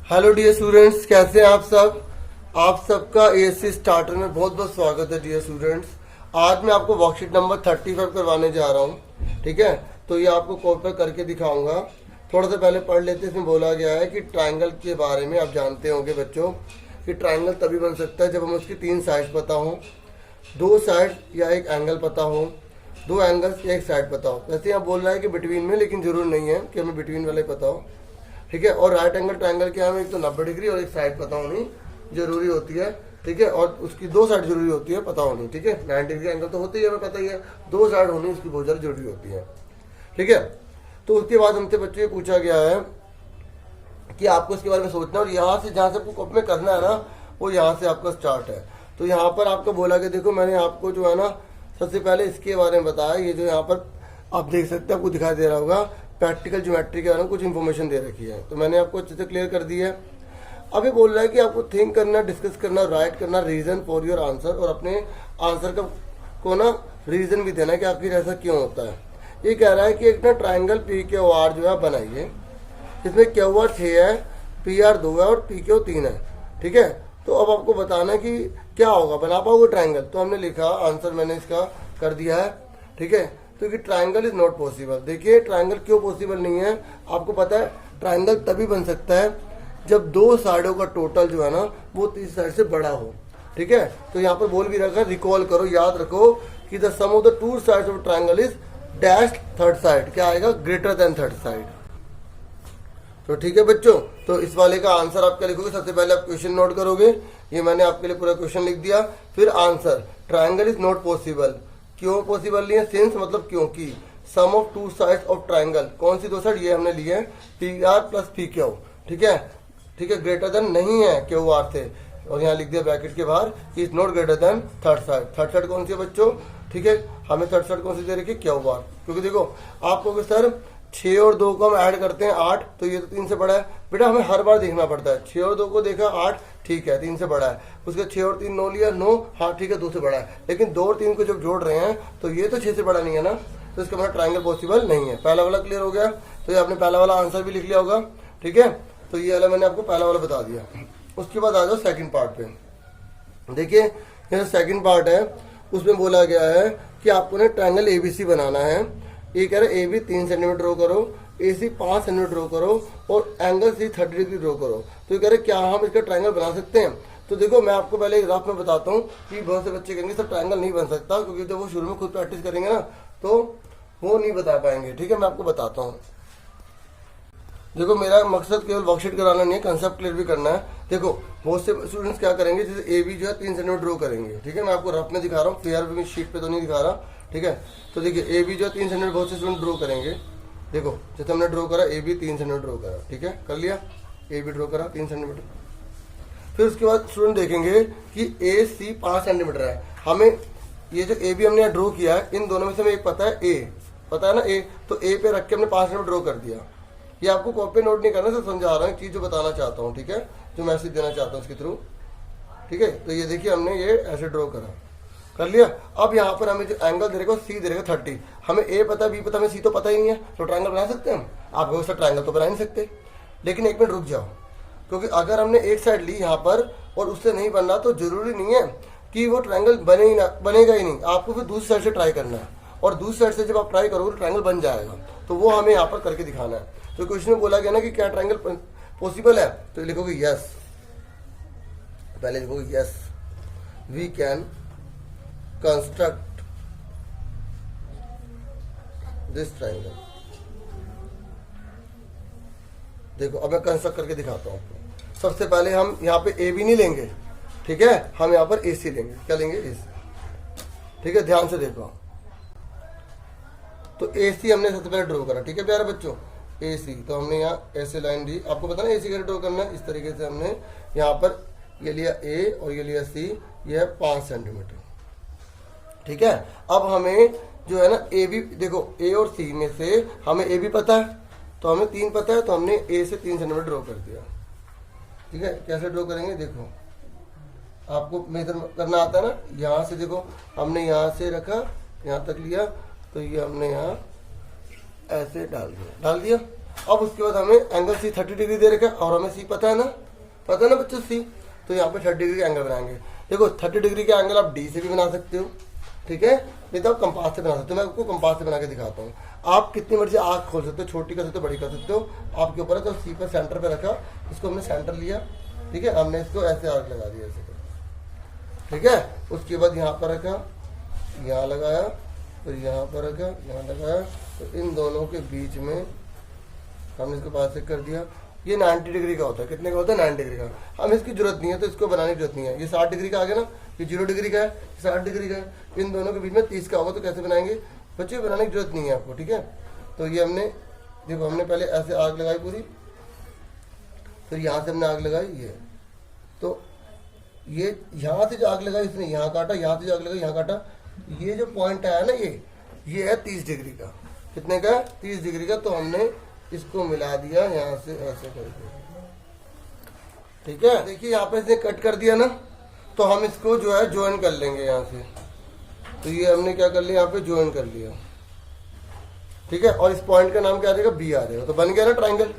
Hello dear students, कैसे हैं आप सब। आप सबका एएससी स्टार्टर में बहुत बहुत स्वागत है डियर स्टूडेंट्स। आज मैं आपको वर्कशीट नंबर 35 करवाने जा रहा हूं। ठीक है, तो ये आपको कॉपी पर करके दिखाऊंगा। थोड़ा सा पहले पढ़ लेते हैं। इसमें बोला गया है कि ट्राइंगल के बारे में आप जानते होंगे बच्चों कि ट्राइंगल तभी बन सकता है जब हमें उसकी 3 साइड्स पता हो, 2 साइड या एक एंगल पता हो, 2 एंगल्स या एक साइड पता हो। वैसे यहाँ बोल रहा है कि बिटवीन में, लेकिन जरूर नहीं है कि हमें बिटवीन वाला ही पता हो। ठीक है, और राइट एंगल ट्रायंगल क्या है, एक तो 90 डिग्री और एक साइड पता होनी जरूरी होती है। ठीक है, और उसकी 2 साइड जरूरी होती है पता होनी। ठीक है, 90 डिग्री एंगल तो होती है, हमें पता ही है, 2 साइड होनी उसकी बहुत ज़्यादा जरूरी होती है। ठीक है, तो उसके बाद हमसे बच्चों ये पूछा गया है कि आपको इसके बारे में सोचना, और यहाँ से जहाँ से आपको कॉपी में करना है ना, वो यहाँ से आपका स्टार्ट है। तो यहाँ पर आपको बोला कि देखो मैंने आपको जो है ना सबसे पहले इसके बारे में बताया। ये जो यहाँ पर आप देख सकते हैं, आपको दिखाई दे रहा होगा, प्रैक्टिकल ज्योमेट्री के बारे में कुछ इन्फॉर्मेशन दे रखी है, तो मैंने आपको अच्छे से क्लियर कर दी है। अभी बोल रहा है कि आपको थिंक करना, डिस्कस करना, राइट करना रीजन फॉर योर आंसर, और अपने आंसर का को ना रीजन भी देना है कि आखिर ऐसा क्यों होता है। ये कह रहा है कि एक ना ट्राइंगल पी क्यू आर जो है बनाइए, इसमें क्यू आर 6 है, पी आर 2 है और पी क्यू 3 है। ठीक है, तो अब आपको बताना है कि क्या होगा, बना पाओगे ट्राइंगल। तो हमने लिखा आंसर, मैंने इसका कर दिया है। ठीक है, तो कि ट्राइंगल इज नॉट पॉसिबल। देखिए ट्राइंगल क्यों पॉसिबल नहीं है, आपको पता है ट्राइंगल तभी बन सकता है जब 2 साइडों का टोटल जो है ना वो 3 साइड से बड़ा हो। ठीक है, तो यहाँ पर बोल भी रखा है, रिकॉल करो, याद रखो कि the sum of the 2 sides of triangle is dash third side, क्या आएगा, ग्रेटर देन थर्ड साइड। तो ठीक है बच्चों, तो इस वाले का आंसर आप क्या लिखोगे, सबसे पहले आप क्वेश्चन नोट करोगे। ये मैंने आपके लिए पूरा क्वेश्चन लिख दिया। फिर answer, triangle is not possible, क्यों पॉसिबल नहीं है, सिंस मतलब क्योंकि, सम ऑफ 2 साइड्स ऑफ ट्राइंगल, कौन सी 2 साइड, ये हमने लिए हैं P R plus P Q. ठीक है, ठीक है, ग्रेटर देन नहीं है क्यू आर से, और यहाँ लिख दिया ब्रैकेट के बाहर कि is not greater than third side. Third side कौन सी है बच्चों, ठीक है, हमें थर्ड साइड कौन सी दे रखी है, क्यू आर। क्योंकि देखो आपको सर 6 और 2 को हम ऐड करते हैं 8, तो ये तो 3 से बड़ा है। बेटा हमें हर बार देखना पड़ता है, 6 और 2 को देखा 8, ठीक है 3 से बड़ा है, उसके 6 और 3 9 लिया 9, हाँ ठीक है 2 से बड़ा है। लेकिन 2 और 3 को जब जोड़ रहे हैं तो ये तो 6 से बड़ा नहीं है ना, तो इसका मतलब ट्राइंगल पॉसिबल नहीं है। पहला वाला क्लियर हो गया, तो ये आपने पहला वाला आंसर भी लिख लिया होगा। ठीक है, तो ये वाला मैंने आपको पहला वाला बता दिया। उसके बाद आ जाओ सेकंड पार्ट पे। देखिए ये सेकंड पार्ट है, उसमें बोला गया है कि आपको ना ट्राइंगल एबीसी बनाना है। ये कह रहे हैं AB 3 सेंटीमीटर ड्रॉ करो, AC 5 सेंटीमीटर ड्रॉ करो और एंगल सी 30 डिग्री ड्रॉ करो। तो ये कह रहे क्या हम इसका ट्राइंगल बना सकते हैं। तो देखो मैं आपको पहले एक ग्राफ में बताता हूँ कि बहुत से बच्चे कहेंगे सर ट्राइंगल नहीं बन सकता, क्योंकि जब वो शुरू में खुद प्रैक्टिस करेंगे ना तो वो नहीं बता पाएंगे। ठीक है, मैं आपको बताता हूँ। देखो मेरा मकसद केवल वर्कशीट कराना नहीं है, कंसेप्ट क्लियर भी करना है। देखो बहुत से स्टूडेंट्स क्या करेंगे, जैसे AB जो है 3 सेंटीमीटर ड्रॉ करेंगे। ठीक है, मैं आपको रफ में दिखा रहा हूँ, फेयर शीट पे तो नहीं दिखा रहा। ठीक है, तो देखिए AB जो है 3 सेंटीमीटर बहुत से स्टूडेंट ड्रॉ करेंगे। देखो जैसे हमने ड्रॉ करा AB 3 सेंटीमीटर ड्रॉ करा, ठीक है कर लिया, AB ड्रॉ करा 3 सेंटीमीटर। फिर उसके बाद स्टूडेंट देखेंगे कि AC 5 सेंटीमीटर है। हमें ये जो AB हमने ड्रॉ किया है, इन दोनों में से हमें एक पता है A, पता है ना A, तो A पे रख के हमने 5 सेंटीमीटर ड्रॉ कर दिया। ये आपको कॉपी नोट नहीं करना, सिर्फ समझा रहा हूँ चीज जो बताना चाहता हूँ। ठीक है, जो मैसेज देना चाहता हूँ इसके थ्रू। ठीक है, तो ये देखिए हमने ये ऐसे ड्रॉ करा, कर लिया। अब यहाँ पर हमें जो एंगल दे रहेगा C दे रहेगा 30, हमें A पता B पता, हमें C तो पता ही नहीं है, तो ट्राइंगल बना सकते हैं हम। आप कहोगे सर ट्राइंगल तो बना नहीं सकते, लेकिन एक मिनट रुक जाओ, क्योंकि अगर हमने एक साइड ली यहाँ पर और उससे नहीं बनना तो जरूरी नहीं है कि वो ट्राइंगल बनेगा ही नहीं। आपको फिर दूसरी साइड से ट्राई करना है, और दूसरी साइड से जब आप ट्राई करोगे तो ट्राइंगल बन जाएगा। तो वो हमें यहाँ पर करके दिखाना है। तो क्वेश्चन में बोला गया ना कि क्या ट्राइंगल पॉसिबल है, तो लिखोगे यस, पहले लिखोगे yes we can construct this triangle. देखो अब मैं कंस्ट्रक्ट करके दिखाता हूँ आपको। सबसे पहले हम यहाँ पे AB नहीं लेंगे, ठीक है, हम यहाँ पर AC लेंगे। क्या लेंगे, AC। ठीक है, ध्यान से देखो, तो AC हमने सबसे पहले ड्रॉ करा। ठीक है प्यारे बच्चों, AC, तो हमने यहाँ ऐसे लाइन दी, आपको पता ना AC कैसे ड्रॉ करना है। इस तरीके से हमने यहाँ पर ये लिया A और ये लिया C, ये है 5 सेंटीमीटर। ठीक है, अब हमें जो है ना AB, देखो A और C में से हमें AB पता है, तो हमें 3 पता है, तो हमने A से 3 सेंटीमीटर ड्रॉ कर दिया। ठीक है, कैसे ड्रॉ करेंगे, देखो आपको मेजर करना आता है ना, यहाँ से देखो हमने यहाँ से रखा, यहाँ तक लिया, तो ये हमने यहाँ ऐसे डाल दिया। अब उसके बाद हमें एंगल सी 30 डिग्री दे रखा है और हमें सी पता है ना बच्चों सी। तो यहाँ पे 30 डिग्री का एंगल बनाएंगे। देखो 30 डिग्री का एंगल आप डी से भी बना सकते हो, ठीक है, नहीं तो आप कंपास से बना सकते हो। मैं आपको कंपास से बना के दिखाता हूँ। आप कितनी मर्जी आँख खोल सकते हो, छोटी कर सकते हो, बड़ी कर सकते हो, आपके ऊपर है। तो सी पर सेंटर पे रखा, इसको हमने सेंटर लिया, ठीक है, हमने इसको ऐसे आर्क लगा दिया ऐसे, ठीक है। उसके बाद यहाँ पर रखा, यहाँ लगाया, फिर यहाँ पर रखा, यहाँ लगाया, तो इन दोनों के बीच में हमने इसको पास कर दिया। ये 90 डिग्री का होता है। कितने का होता है? 90 डिग्री का। हमें इसकी जरूरत नहीं है, तो इसको बनाने की जरूरत नहीं है। ये 60 डिग्री का आ गया ना, ये 0 डिग्री का है, 60 डिग्री का है। इन दोनों के बीच में 30 का होगा, तो कैसे बनाएंगे बच्चे? बनाने की जरूरत नहीं है आपको, ठीक है। तो ये हमने देखो, हमने पहले ऐसे आग लगाई पूरी, फिर यहाँ से हमने आग लगाई ये, तो ये यहाँ से जो आग लगाई इसने यहाँ काटा, यहाँ से जो आग लगाई यहाँ काटा। ये जो पॉइंट आया ना, ये है 30 डिग्री का। कितने का? 30 डिग्री का। तो हमने इसको मिला दिया यहाँ से ऐसे करके, ठीक है। देखिए यहाँ पे इसने कट कर दिया ना, तो हम इसको जो है ज्वाइन कर लेंगे यहाँ से। तो ये हमने क्या कर लिया, यहाँ पे ज्वाइन कर लिया, ठीक है। और इस पॉइंट का नाम क्या आ जाएगा? बी आ जाएगा। तो बन गया ना ट्राइंगल,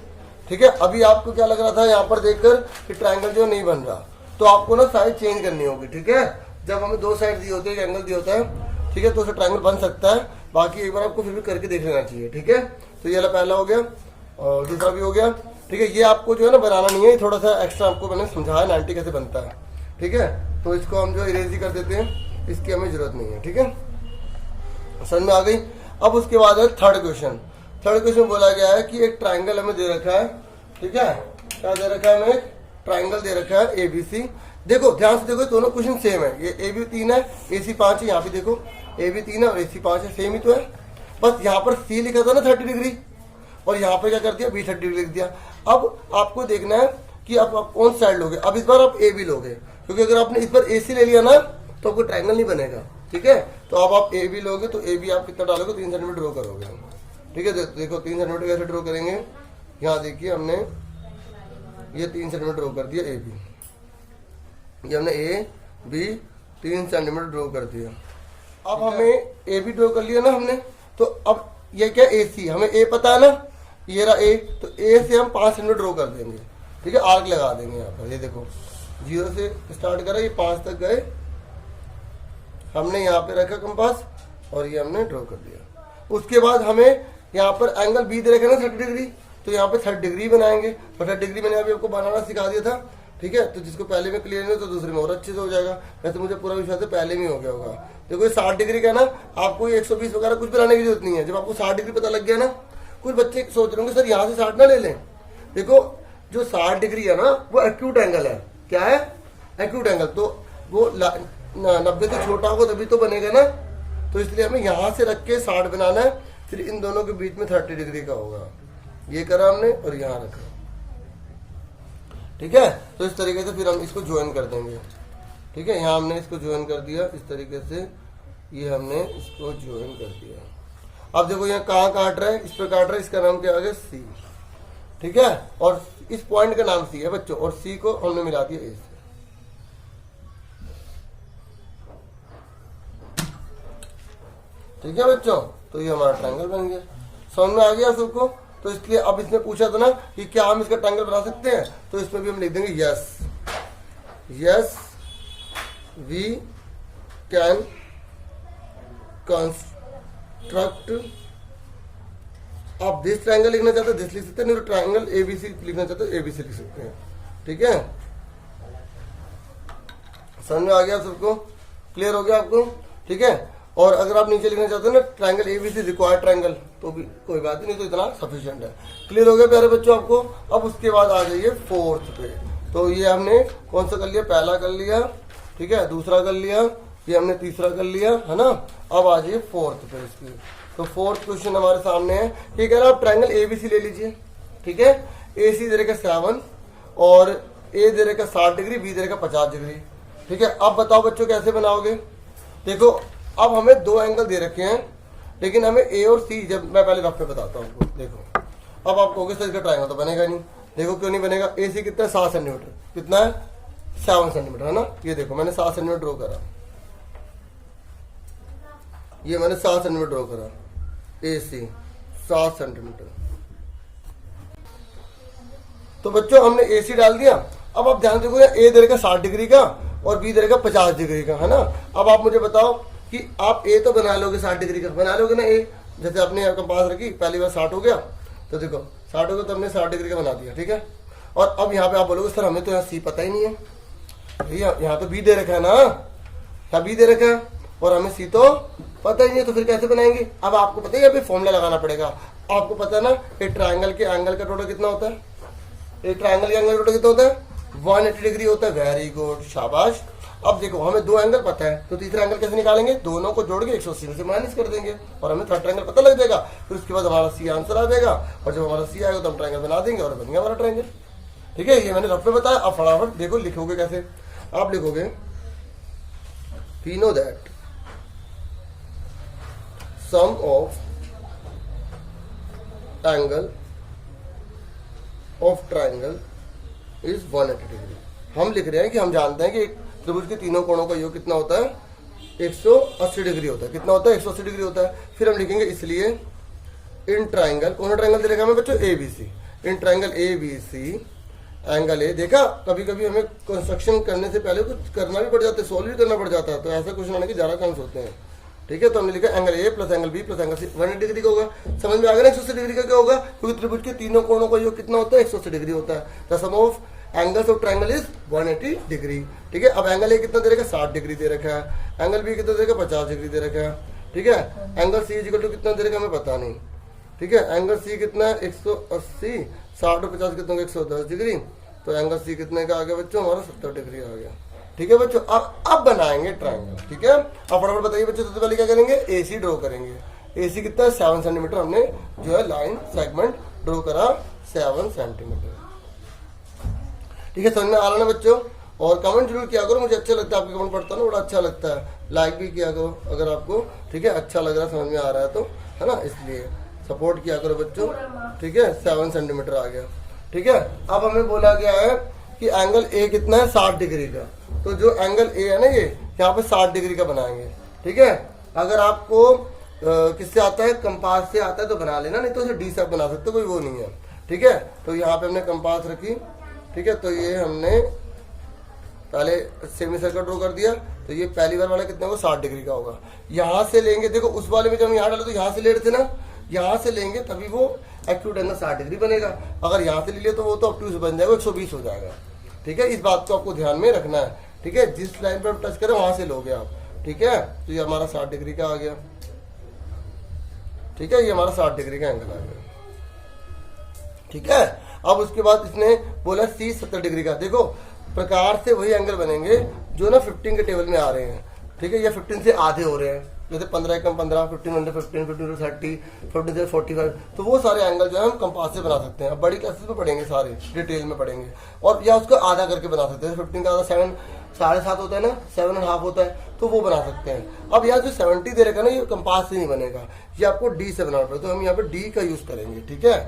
ठीक है। अभी आपको क्या लग रहा था यहाँ पर देखकर कि ट्राइंगल जो नहीं बन रहा, तो आपको ना साइड चेंज करनी होगी, ठीक है। जब हमें दो साइड दिए होते हैं, एंगल दिया होता है, ठीक है, तो उसे ट्राइंगल बन सकता है। बाकी एक बार आपको फिर भी करके देख लेना चाहिए, ठीक है। तो ये पहला हो गया और दूसरा भी हो गया, ठीक है। ये आपको जो है ना बनाना नहीं है, थोड़ा सा एक्स्ट्रा आपको मैंने समझाया 90 कैसे बनता है, ठीक है। तो इसको हम जो इरेज ही कर देते हैं, इसकी हमें जरूरत नहीं है, ठीक है। समझ में आ गई। अब उसके बाद है थर्ड क्वेश्चन। थर्ड क्वेश्चन बोला गया है कि एक ट्राइंगल हमें दे रखा है, ठीक है। क्या दे रखा है? हमें एक ट्राइंगल दे रखा है ABC। देखो ध्यान से देखो, दोनों क्वेश्चन सेम है। ये AB 3 है, AC 5 है। यहाँ पे देखो AB 3 है और AC 5 है, सेम ही तो है। बस यहाँ पर C लिखा था ना 30 डिग्री, और यहाँ पे क्या कर दिया? B 30 डिग्री लिख दिया। अब आपको देखना है कि आप कौन साइड लोगे। अब इस बार आप AB लोगे, क्योंकि अगर आपने इस बार AC ले लिया ना, तो आपको ट्राइंगल नहीं बनेगा, ठीक है। तो अब आप AB लोगे, तो AB आप कितना डालोगे? 3 सेंटीमीटर ड्रॉ करोगे, ठीक है। देखो 3 सेंटीमीटर कैसे ड्रॉ करेंगे। यहाँ देखिए, हमने ये 3 सेंटीमीटर ड्रॉ कर दिया AB, ये हमने AB 3 सेंटीमीटर ड्रॉ कर दिया। अब हमें AB ड्रॉ कर लिया ना हमने, तो अब ये क्या? AC, हमें A पता है ना, ये रहा A, तो A से हम 5 सेंटीमीटर ड्रॉ कर देंगे, ठीक है। आर्क लगा देंगे यहाँ पर। ये देखो 0 से स्टार्ट करा, ये 5 तक गए, हमने यहाँ पे रखा कंपास और ये हमने ड्रॉ कर दिया। उसके बाद हमें यहाँ पर एंगल B दे रखा ना 30 डिग्री, तो यहाँ पे 30 डिग्री बनाएंगे। और 30 डिग्री मैंने अभी आपको बनाना सिखा दिया था, ठीक है। तो जिसको पहले में क्लियर नहीं हो, तो दूसरे में और अच्छे से हो जाएगा। वैसे मुझे पूरा विश्वास है पहले में हो गया होगा। देखो ये 60 डिग्री का ना, आपको 120 वगैरह कुछ बनाने की जरूरत नहीं है। जब आपको 60 डिग्री पता लग गया ना, कुछ बच्चे सोच रहे होंगे सर यहाँ से 60 ना ले लें। देखो जो 60 डिग्री है ना, वो एक्यूट एंगल है। क्या है? Acute angle. तो वो 90 से छोटा होगा तभी तो बनेगा ना। तो इसलिए हमें यहाँ से रख के 60 बनाना है, फिर इन दोनों के बीच में 30 डिग्री का होगा। ये करा हमने और यहाँ रखा, ठीक है। तो इस तरीके से फिर हम इसको ज्वाइन कर देंगे, ठीक है। यहाँ हमने इसको ज्वाइन कर दिया इस तरीके से, ये हमने इसको ज्वाइन कर दिया। अब देखो यहाँ कहाँ काट रहा है? इस पर काट रहा है। इसका नाम क्या आ गया? C, ठीक है। और इस पॉइंट का नाम C है बच्चों, और C को हमने मिला दिया A से, ठीक है बच्चों। तो ये हमारा ट्रायंगल बन गया। समझ में आ गया सबको? तो इसलिए अब इसने पूछा था ना कि क्या हम इसका ट्रायंगल बना सकते हैं, तो इसमें भी हम लिख देंगे yes, yes we can construct. आप दिस ट्रायंगल लिखना चाहते हो दिस लिख सकते हैं, नहीं तो ट्रायंगल ABC लिखना चाहते हो ABC लिख सकते हैं, ठीक है। समझ में आ गया सबको? क्लियर हो गया आपको? ठीक है। और अगर आप नीचे लिखना चाहते हो ना ट्रायंगल ABC रिक्वायर्ड ट्रायंगल, तो भी कोई बात नहीं, तो इतना सफिशिएंट है। क्लियर हो गया प्यारे बच्चों आपको? अब उसके बाद आ जाइए फोर्थ पे। तो ये हमने कौन सा कर लिया? पहला कर लिया, ठीक है, दूसरा कर लिया, ये हमने तीसरा कर लिया, है ना। अब आ जाइए फोर्थ पे इसकी। तो फोर्थ क्वेश्चन हमारे सामने है, ठीक है ना। आप ट्रायंगल ABC ले लीजिए, ठीक है। AC दे रखा 7 और A दे रखा 60 डिग्री, B दे रखा 50 डिग्री, ठीक है। अब बताओ बच्चों कैसे बनाओगे? देखो अब हमें दो एंगल दे रखे हैं, लेकिन हमें A और C, जब मैं पहले रफ पे बताता हूँ आपको। देखो अब आप कहोगे सर इसका ट्रायंगल तो बनेगा नहीं। देखो क्यों नहीं बनेगा? AC कितना है? 7 सेंटीमीटर। कितना है? 7 सेंटीमीटर, है ना। ये देखो मैंने 7 सेंटीमीटर ड्रॉ करा, ये मैंने 7 सेंटीमीटर ड्रॉ करा। AC 7 सेंटीमीटर, तो बच्चों हमने ए सी डाल दिया। अब आप ध्यान देखो, ए दे रखा 60 डिग्री का और बी दे रखा 50 डिग्री का, है ना। अब आप मुझे बताओ कि आप ए तो बना लोगे 60 डिग्री का, बना लोगे ना ए। जैसे आपने यहाँ कंपास रखी, पहली बार 60 हो गया, तो देखो 60 हो गया तो हमने 60 डिग्री का बना दिया, ठीक है। और अब यहाँ पे आप बोलोगे सर हमें तो यहाँ सी पता ही नहीं है, भैया यहाँ तो बी दे रखा है ना, यहाँ बी दे रखा है और हमें सी तो पता ही नहीं है, तो फिर कैसे बनाएंगे। अब आपको पता है अभी फॉर्मूला लगाना पड़ेगा। आपको पता है ना एक ट्राइंगल के एंगल का टोटल कितना होता है, एक ट्राइंगल के एंगल का टोटल कितना होता है, 180 डिग्री होता है। वेरी गुड, शाबाश। अब देखो हमें दो एंगल पता है, तो तीसरा एंगल कैसे निकालेंगे, दोनों को जोड़ के 180 में से माइनस कर देंगे और हमें थर्ड ट्रायंगल पता लग जाएगा। फिर उसके बाद हमारा सी आंसर आ जाएगा और जब हमारा सी आएगा तो हम ट्रायंगल बना देंगे और बन गया हमारा ट्रायंगल, ठीक है। ये मैंने रफ में बताया। अब फटाफट देखो लिखोगे कैसे। आप लिखोगे we know that sum of angle of triangle is 180 degree. हम लिख रहे हैं कि हम जानते हैं कि एक त्रिभुज के तीनों कोणों का योग कितना होता है, 180 डिग्री होता है। कितना होता है, 180 डिग्री होता है। फिर हम लिखेंगे इसलिए इन ट्राइंगल, कौन सा ट्राइंगल दे रखा हमें बच्चों, A B C. In triangle A B C angle A, देखा कभी कभी हमें कंस्ट्रक्शन करने से पहले कुछ करना भी पड़ जाता है, सोल्व भी करना पड़ जाता है, तो ऐसा कुछ होने के ज्यादा चांस होते हैं, ठीक है। तो हमने लिखा angle A plus angle B plus angle C 180 degree का होगा। समझ में आ गया ना 180 डिग्री का क्या होगा, क्योंकि त्रिभुज के तीनों कोणों का योग कितना होता है, 180 डिग्री होता है। The sum of angles of triangle is 180 degree, ठीक है। अब एंगल ए कितना दे रखा है, 60 डिग्री दे रखा है। एंगल बी कितना दे रखा है, 50 डिग्री दे रखा है, ठीक है। एंगल सी इक्वल टू कितना दे रखा है हमें पता नहीं, ठीक है। एंगल सी कितना है 180, 60 और 50 कितना 110 डिग्री, तो एंगल सी कितने का आ गया बच्चों, हमारा 70 डिग्री आ गया, ठीक है बच्चों। अब बनाएंगे ट्रायंगल, ठीक है। अब फटाफट बताइए बच्चों, सबसे पहले क्या करेंगे, एसी ड्रॉ करेंगे। एसी कितना है 7 सेंटीमीटर, हमने जो है लाइन सेगमेंट ड्रॉ करा 7 सेंटीमीटर, ठीक है। समझ में आ रहा ना बच्चों। और कमेंट जरूर किया करो, मुझे अच्छा लगता है आपके कमेंट पढ़ता ना, बड़ा अच्छा लगता है। लाइक भी किया करो अगर आपको, ठीक है, अच्छा लग रहा है, समझ में आ रहा है तो, है ना, इसलिए सपोर्ट किया करो बच्चों, ठीक है। 7 सेंटीमीटर आ गया, ठीक है। अब हमें बोला गया है कि एंगल ए कितना है 60 डिग्री का, तो जो एंगल ए है ना ये यहाँ पे 60 डिग्री का बनाएंगे, ठीक है। अगर आपको किससे आता है, कंपास से आता है तो बना लेना, नहीं तो उसे डी से आप बना सकते हो, कोई वो नहीं है, ठीक है। तो यहाँ पे हमने कंपास रखी, ठीक है। तो ये हमने पहले सेमी सर्कल ड्रॉ कर दिया, तो ये पहली बार वाला कितना होगा 60 डिग्री का होगा। यहाँ से लेंगे, देखो उस वाले में जब हम यहाँ डाले तो यहाँ से ले रहे थे ना, यहाँ से लेंगे तभी वो एक्यूट एंगल 60 डिग्री बनेगा। अगर यहाँ से ले लिया तो वो तो ऑब्ट्यूज बन जाएगा, 120 हो जाएगा, ठीक है। इस बात को आपको ध्यान में रखना है, ठीक है। जिस लाइन पर आप टच करें वहां से लोगे आप, ठीक है। तो ये हमारा 60 डिग्री का आ गया, ठीक है। ये हमारा 60 डिग्री का एंगल आ गया, ठीक है। अब उसके बाद इसने बोला सी 70 डिग्री का। देखो प्रकार से वही एंगल बनेंगे जो ना 15 के टेबल में आ रहे हैं, ठीक है, या 15 से आधे हो रहे हैं, जैसे 15 कम 15, 15 अंडर 15, 15 to 30, 15 से 45, तो वो सारे एंगल जो है हम कंपास से बना सकते हैं। अब बड़ी क्लासेस में पढ़ेंगे, सारे डिटेल में पढ़ेंगे, और या उसको आधा करके बना सकते हैं। 15 का आधा 7.5 होता है ना, 7.5 होता है, तो वो बना सकते हैं। अब यहाँ जो 70 दे रखा ना, ये कंपास से नहीं बनेगा, ये आपको डी से बनाना पड़ेगा, तो हम यहाँ पे डी का यूज करेंगे, ठीक है।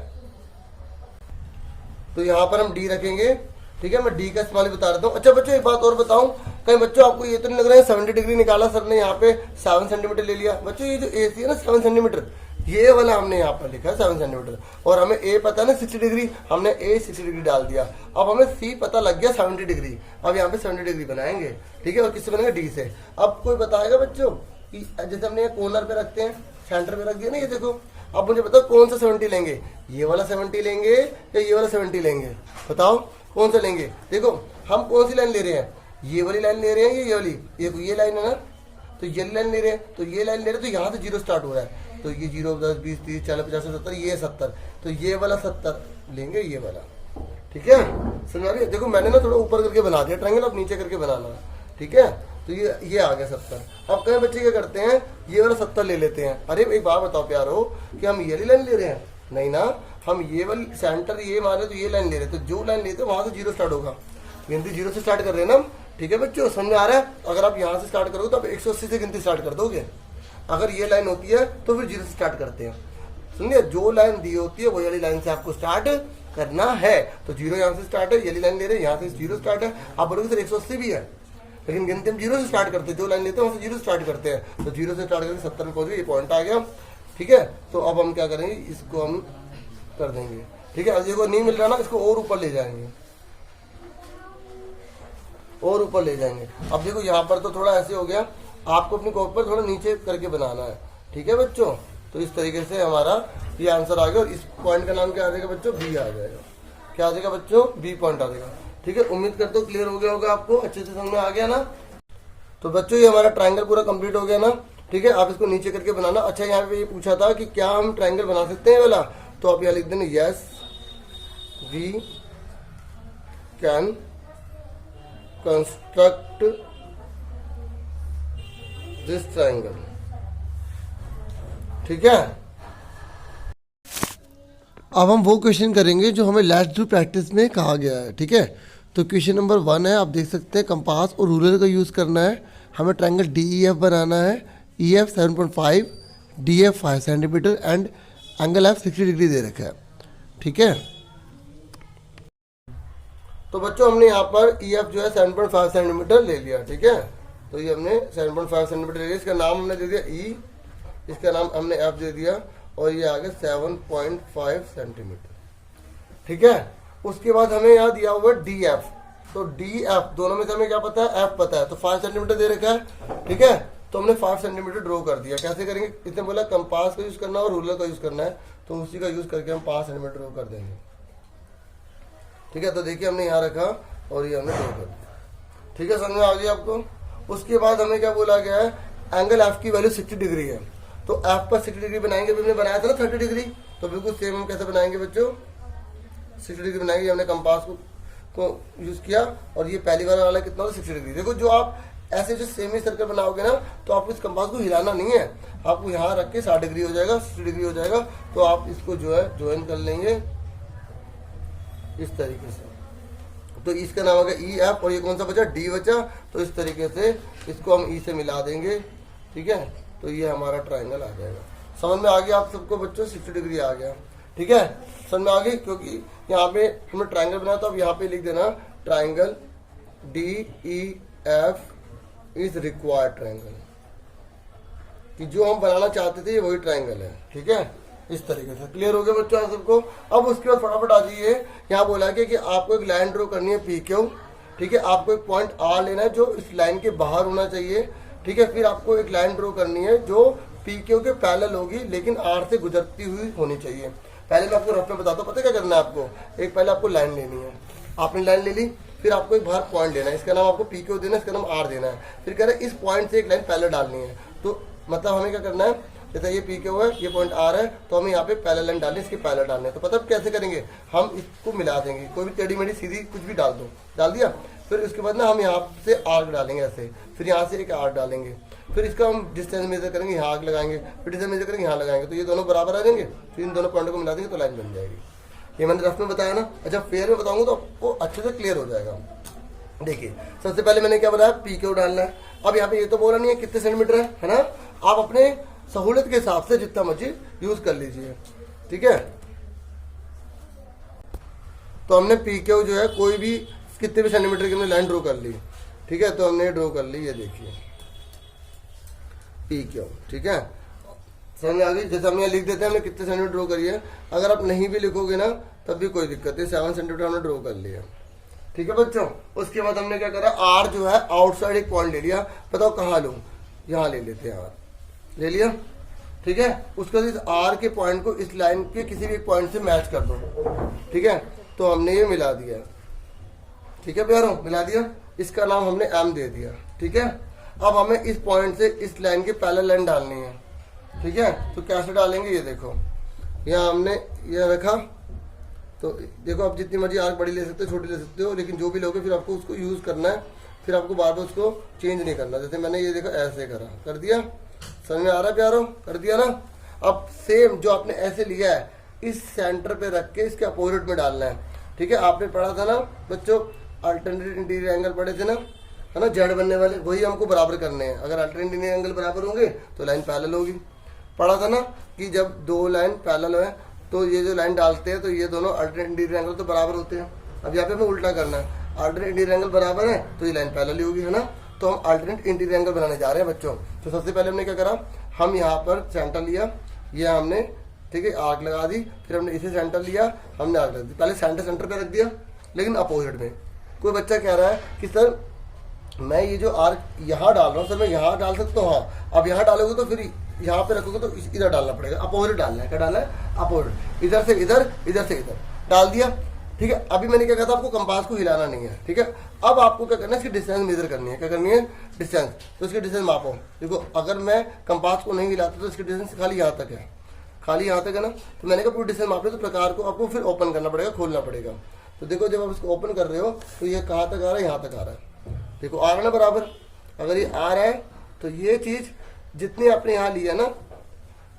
तो यहाँ पर हम डी रखेंगे, ठीक है। मैं डी का इस्तेमाल बता देता हूँ। अच्छा बच्चों एक बात और बताऊं, कहीं बच्चों आपको ये तो नहीं लग रहा है 70 डिग्री निकाला सर ने, यहाँ पे 7 सेंटीमीटर ले लिया। बच्चों ये जो ए सी है ना 7 सेंटीमीटर, ये वाला हमने यहाँ पर लिखा है 7 सेंटीमीटर, और हमें ए पता है ना 60 डिग्री, हमने ए 60 डिग्री डाल दिया। अब हमें सी पता लग गया 70 डिग्री, अब यहाँ पे 70 डिग्री बनाएंगे, ठीक है। और किससे बनेगा, डी से। अब कोई बताएगा बच्चों कि जैसे हमने कॉर्नर पे रखते हैं, सेंटर पे रख दिया ना, ये देखो। अब मुझे बताओ कौन सा 70 लेंगे, ये वाला 70 लेंगे या ये वाला 70 लेंगे, बताओ कौन सा लेंगे। देखो हम कौन सी लाइन ले रहे हैं, ये वाली लाइन ले रहे हैं, ये वाली, ये लाइन है ना, तो ये लाइन ले रहे हैं, तो ये लाइन ले रहे हैं, तो यहाँ से 0 स्टार्ट हो रहा है, तो ये 0, 10, 20, 30, 40, 50, 70, ये 70, तो ये वाला 70 लेंगे, ये वाला, ठीक है। समझ रही है। देखो मैंने ना थोड़ा ऊपर करके बना दिया ट्रायंगल, अब नीचे करके बनाना, ठीक है। तो ये आ गया 70। अब कई बच्चे क्या करते हैं, ये वाला 70 ले लेते हैं। अरे एक बात बताओ प्यारो, कि हम ये लाइन ले रहे हैं, नहीं ना, हम ये वाली सेंटर ये मारे तो ये लाइन ले रहे हैं, तो जो लाइन लेते हैं वहां से 0 स्टार्ट होगा, गिनती 0 से स्टार्ट कर रहे हैं ना, ठीक है बच्चों, समझ में आ रहा है। अगर आप यहाँ से स्टार्ट करोगे तो आप 180 से गिनती स्टार्ट कर दोगे। अगर ये लाइन होती है तो फिर 0 से स्टार्ट करते हैं, सुनिए। जो लाइन दी होती है वही वाली लाइन से आपको स्टार्ट करना है। तो 0 यहाँ से स्टार्ट है, ये लाइन ले रहे हैं, यहाँ से 0 स्टार्ट है। आप बोलोगे सर 180 भी है, लेकिन गिनती हम 0 से स्टार्ट करते हैं, जो लाइन लेते हैं वहाँ से 0 स्टार्ट करते हैं। तो 0 से स्टार्ट करके 70 में पहुंच गए, ये पॉइंट आ गया, ठीक है। तो अब हम क्या करेंगे, इसको हम कर देंगे, ठीक ठीक है। अब देखो नहीं मिल रहा ना, इसको और ऊपर ले जाएंगे, और ऊपर ले जाएंगे। अब देखो यहाँ पर तो थोड़ा ऐसे हो गया, आपको अपनी कॉपी पर थोड़ा नीचे करके बनाना है, ठीक है बच्चों। तो इस तरीके से हमारा ये आंसर आ गया, और इस पॉइंट का नाम क्या आ जाएगा बच्चों, बी आ जाएगा। क्या आ जाएगा बच्चों, बी पॉइंट आ जाएगा, ठीक है। उम्मीद करता हूँ क्लियर हो गया होगा, आपको अच्छे से समझ में आ गया ना। तो बच्चों ये हमारा ट्रायंगल पूरा कंप्लीट हो गया ना, ठीक है। आप इसको नीचे करके बनाना। अच्छा यहाँ पे ये पूछा था कि क्या हम ट्रायंगल बना सकते हैं वाला, तो आप यहाँ लिख देना yes we can construct this triangle, ठीक है। अब हम वो क्वेश्चन करेंगे जो हमें लास्ट डू प्रैक्टिस में कहा गया है, ठीक है। तो क्वेश्चन नंबर 1 है, आप देख सकते हैं कंपास और रूलर का यूज़ करना है। हमें ट्रायंगल DEF बनाना है। EF 7.5, DF 5 centimetre and angle F 60 degree दे रखा है, ठीक है। तो बच्चों हमने यहाँ पर EF जो है 7.5 सेंटीमीटर ले लिया, ठीक है। तो ये हमने 7.5 सेंटीमीटर ले लिया, इसका नाम हमने दे दिया E, इसका नाम हमने F दे दिया, और ये आ गया 7.5 सेंटीमीटर, ठीक है। उसके बाद हमें यहाँ दिया हुआ है DF, तो DF दोनों में से हमें क्या पता है, F पता है, तो 5 सेंटीमीटर दे रखा है, ठीक है। तो हमने 5 सेंटीमीटर ड्रॉ कर दिया। कैसे करेंगे, इसने बोला कंपास का यूज करना और रूलर का यूज करना है, तो उसी का यूज करके हम 5 सेंटीमीटर ड्रॉ कर देंगे, ठीक है। तो देखिए हमने यहाँ रखा और ये हमने ड्रॉ कर दिया, ठीक है। समझ में आ गया आपको। उसके बाद हमें क्या बोला गया है, एंगल F की वैल्यू 60 डिग्री है, तो F पर 60 डिग्री बनाएंगे। हमने बनाया था ना 30 डिग्री, तो बिल्कुल सेम हम कैसे बनाएंगे बच्चों, 60 डिग्री बनाएंगे। हमने कंपास को यूज किया, और ये पहली वाला कितना होता है 60 डिग्री। देखो जो आप ऐसे जो सेमी सर्कल बनाओगे ना, तो आपको इस कंपास को हिलाना नहीं है, आपको यहाँ रख के 60 डिग्री हो जाएगा, 60 डिग्री हो जाएगा। तो आप इसको जो है ज्वाइन कर लेंगे इस तरीके से, तो इसका नाम होगा EF, और ये कौन सा बचा, D बचा। तो इस तरीके से इसको हम E से मिला देंगे, ठीक है। तो ये हमारा ट्रायंगल आ जाएगा। समझ में आ गया आप सबको बच्चों, 60 डिग्री आ गया, ठीक है। समझ में आ गई, क्योंकि यहाँ पे हमने ट्रायंगल बनाया, तो अब यहाँ पे लिख देना triangle DEF is required triangle, कि जो हम बनाना चाहते थे ये वही ट्रायंगल है, ठीक है। इस तरीके से क्लियर हो गया बच्चों आप सबको। अब उसके बाद फटाफट आ जाइए, यहाँ बोला कि आपको एक लाइन ड्रॉ करनी है PQ, ठीक है। आपको एक पॉइंट R लेना है जो इस लाइन के बाहर होना चाहिए, ठीक है। फिर आपको एक लाइन ड्रॉ करनी है जो PQ के पैरेलल होगी, लेकिन R से गुजरती हुई होनी चाहिए। पहले मैं आपको रफ में बताता हूँ, पता क्या करना है आपको, एक पहले आपको लाइन लेनी है, आपने लाइन ले ली, फिर आपको एक बाहर पॉइंट लेना है, इसका नाम आपको PQ देना है, इसका नाम R देना है। फिर कह रहे हैं इस पॉइंट से एक लाइन पैरेलल डालनी है, तो मतलब हमें क्या करना है, जैसे ये PQ है, ये पॉइंट R है, तो हमें यहाँ पे पैरेलल लाइन डालनी है, इसके पैरेलल डालने हैं। तो पता कैसे करेंगे, हम इसको मिला देंगे, कोई भी टेढ़ी मेढ़ी सीधी कुछ भी डाल दो, डाल दिया। फिर उसके बाद ना हम यहाँ से आर्क डालेंगे ऐसे, फिर यहाँ से एक आर्क डालेंगे, फिर इसका हम डिस्टेंस मेजर करेंगे, यहाँ आर्क लगाएंगे, फिर डिस्टेंस मेजर करेंगे, यहाँ लगाएंगे, तो ये दोनों बराबर आ जाएंगे। फिर इन दोनों पॉइंटों को मिला देंगे तो लाइन बन जाएगी। ये मैंने रफ में बताया ना। अच्छा फेयर में बताऊंगा तो आपको अच्छे से क्लियर हो जाएगा। देखिए सबसे पहले मैंने क्या बताया, PQ डालना है। अब यहाँ पे ये तो बोला नहीं है कितने सेंटीमीटर है ना, आप अपने सहूलियत के हिसाब से जितना मर्जी यूज कर लीजिए, ठीक है। तो हमने PQ जो है कोई भी कितने भी सेंटीमीटर की हमने लाइन ड्रॉ कर ली, ठीक है। तो हमने ड्रॉ कर ली, ये देखिए PQ, ठीक है। समझ में आ गई। जैसे हम यहाँ लिख देते हैं हमने कितने सेंटीमीटर ड्रॉ करी है, अगर आप नहीं भी लिखोगे ना तब भी कोई दिक्कत नहीं, 7 सेंटीमीटर हमने ड्रॉ कर लिया, ठीक है बच्चों। उसके बाद हमने क्या करा, R जो है आउटसाइड एक पॉइंट ले लिया, बताओ कहाँ लूँ, यहाँ ले लेते हैं, R ले लिया, ठीक है। उसके बाद इस R के पॉइंट को इस लाइन के किसी भी एक पॉइंट से मैच कर दो, ठीक है। तो हमने ये मिला दिया, ठीक है प्यारों, मिला दिया, इसका नाम हमने M दे दिया, ठीक है। अब हमें इस पॉइंट से इस लाइन के पैरेलल लाइन डालनी है, ठीक है। तो कैसे डालेंगे, ये देखो यहाँ हमने ये रखा, तो देखो आप जितनी मर्जी आर्क बड़ी ले सकते हो, छोटी ले सकते हो, लेकिन जो भी लोगे फिर आपको उसको यूज करना है, फिर आपको बार बार उसको चेंज नहीं करना। जैसे मैंने ये देखा ऐसे करा, कर दिया, समझ में आ रहा है प्यारो, कर दिया ना। अब सेम जो आपने ऐसे लिया है इस सेंटर पे रख के इसके अपोजिट में डालना है, ठीक है। आपने पढ़ा था ना बच्चों, अल्टरनेट इंटीरियर एंगल पढ़े थे ना, है ना, जेड बनने वाले, वही हमको बराबर करने हैं। अगर अल्टरनेट इंटीरियर एंगल बराबर होंगे तो लाइन पैरेलल होगी। पढ़ा था ना कि जब दो लाइन पैरेलल है तो ये जो लाइन डालते हैं तो ये दोनों अल्टरनेट इंटीरियर एंगल तो बराबर होते हैं। अब यहाँ पे हमें उल्टा करना है, अल्टरनेट इंटीरियर एंगल बराबर है तो ये लाइन पैरेलल ही होगी, है ना। तो हम अल्टरनेट इंटीरियर एंगल बनाने जा रहे हैं बच्चों। तो सबसे पहले हमने क्या करा, हम यहाँ पर सेंटर लिया, ये हमने ठीक है, आर्क लगा दी, फिर हमने इसे सेंटर लिया, हमने आर्क लगा दी। पहले सेंटर पे रख दिया, लेकिन अपोजिट में। कोई बच्चा कह रहा है कि सर मैं ये जो आर्क यहाँ डाल रहा हूँ, सर मैं यहाँ डाल सकता हूँ। हाँ, अब यहाँ डालोगे तो फिर यहाँ पे रखोगे तो इधर डालना पड़ेगा, अपोजिट डालना है। क्या डालना है? अपोजिट। इधर से इधर, इधर से इधर डाल दिया, ठीक है। अभी मैंने क्या कहा था, आपको कंपास को हिलाना नहीं है, ठीक है। अब आपको क्या करना है, इसकी डिस्टेंस मेजर करनी है। क्या करनी है? डिस्टेंस। तो इसकी डिस्टेंस मापो। देखो अगर मैं कंपास को नहीं हिलाता तो इसकी डिस्टेंस खाली यहाँ तक है, खाली यहाँ तक है ना। तो मैंने कहा पूरी डिस्टेंस माप लो, तो प्रकार को आपको फिर ओपन करना पड़ेगा, खोलना पड़ेगा। तो देखो जब आप इसको ओपन कर रहे हो तो ये कहाँ तक आ रहा है? यहाँ तक आ रहा है। देखो आ रहा है ना बराबर। अगर ये आ रहा है तो ये चीज़ जितनी आपने यहाँ लिया ना,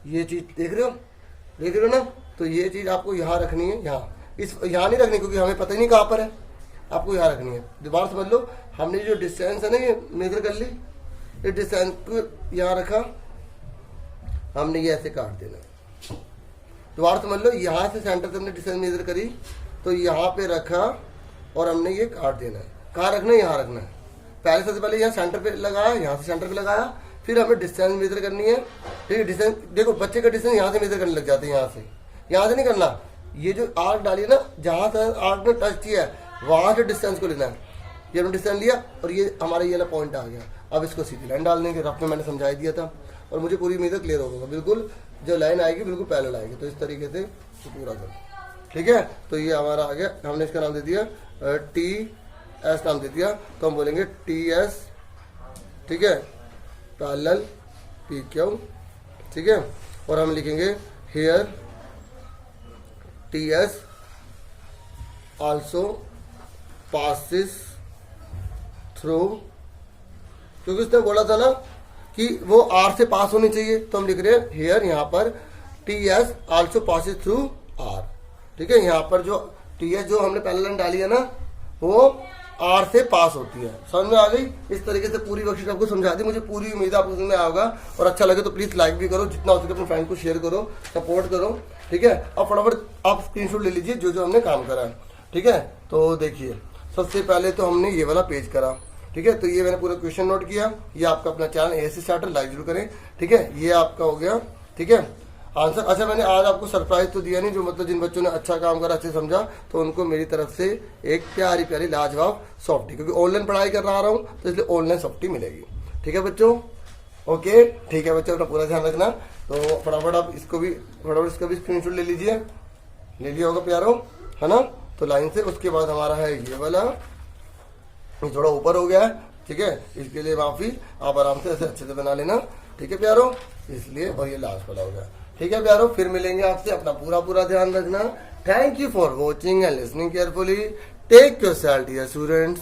ये चीज़ देख रहे हो ना, तो ये चीज़ आपको यहाँ रखनी है, यहाँ नहीं रखनी, क्योंकि हमें पता ही नहीं कहाँ पर है। आपको यहाँ रखनी है। दोबारा समझ लो, हमने जो डिस्टेंस है ना ये मेजर कर ली, इस डिस्टेंस को यहाँ रखा, हमने ये ऐसे काट देना। दोबारा समझ लो, यहाँ से सेंटर से हमने डिस्टेंस मेजर करी, तो यहाँ पे रखा और हमने ये काट देना है। कहाँ रखना है? यहाँ रखना है। पहले सबसे पहले यहाँ सेंटर पे लगाया, यहाँ से सेंटर पे लगाया, फिर हमें डिस्टेंस मेजर करनी है, ठीक है। डिस्टेंस देखो, बच्चे का डिस्टेंस यहाँ से मेजर करने लग जाते हैं, यहाँ से नहीं करना। ये जो आर्क डाली ना, जहाँ से आर्क ने टच किया है वहाँ से डिस्टेंस को लेना है। ये हमने डिस्टेंस लिया और ये हमारा ये वाला पॉइंट आ गया। अब इसको सीधी लाइन डाल देंगे, रफ में मैंने समझा दिया था और मुझे पूरी उम्मीद है क्लियर होगा। बिल्कुल जो लाइन आएगी बिल्कुल पैरेलल आएगी, तो इस तरीके से पूरा कर, ठीक है। तो ये हमारा आ गया, हमने इसका नाम दे दिया TS नाम दे दिया, तो हम बोलेंगे TS, ठीक है, पैरेलल PQ, ठीक है। और हम लिखेंगे hair TS also passes through, क्योंकि उसने बोला था ना कि वो R से पास होनी चाहिए, तो हम लिख रहे हैं हेयर, यहाँ पर TS also passes through R, ठीक है। यहाँ पर जो TS जो हमने पहले लाइन डाली है ना, वो R से पास होती है। समझ में आ गई? इस तरीके से पूरी वर्कशीट आपको समझा दी। मुझे पूरी उम्मीद है आपको समझ में आएगा, और अच्छा लगे तो प्लीज़ लाइक भी करो, जितना हो सके अपने फ्रेंड को शेयर करो, सपोर्ट करो, ठीक है। और फटाफट आप स्क्रीनशॉट ले लीजिए जो जो हमने काम करा है, ठीक है। तो देखिए, सबसे पहले तो हमने ये वाला पेज करा, ठीक है। तो ये मैंने पूरा क्वेश्चन नोट किया। ये आपका अपना चैनल ASC स्टार्टर लाइक जरूर करें, ठीक है। ये आपका हो गया, ठीक है, आंसर। अच्छा, मैंने आज आपको सरप्राइज तो दिया नहीं, जो मतलब जिन बच्चों ने अच्छा काम करा, अच्छे समझा, तो उनको मेरी तरफ से एक प्यारी प्यारी लाजवाब सॉफ्टी, क्योंकि ऑनलाइन पढ़ाई कर रहा हूँ तो इसलिए ऑनलाइन सॉफ्टी मिलेगी, ठीक है बच्चों। ओके, ठीक है बच्चों, अपना पूरा ध्यान रखना। तो फटाफट आप इसको भी स्क्रीनशॉट ले लीजिए, ले लिया होगा प्यारो, है ना। तो लाइन से उसके बाद हमारा है ये वाला, ये थोड़ा ऊपर हो गया है, ठीक है, इसके लिए माफी। आप आराम से ऐसे अच्छे से बना लेना, ठीक है प्यारो, इसलिए। और ये लास्ट वाला हो गया, ठीक है प्यारो। फिर मिलेंगे आपसे, अपना पूरा ध्यान रखना। Thank you for watching and listening carefully. Take yourself dear students.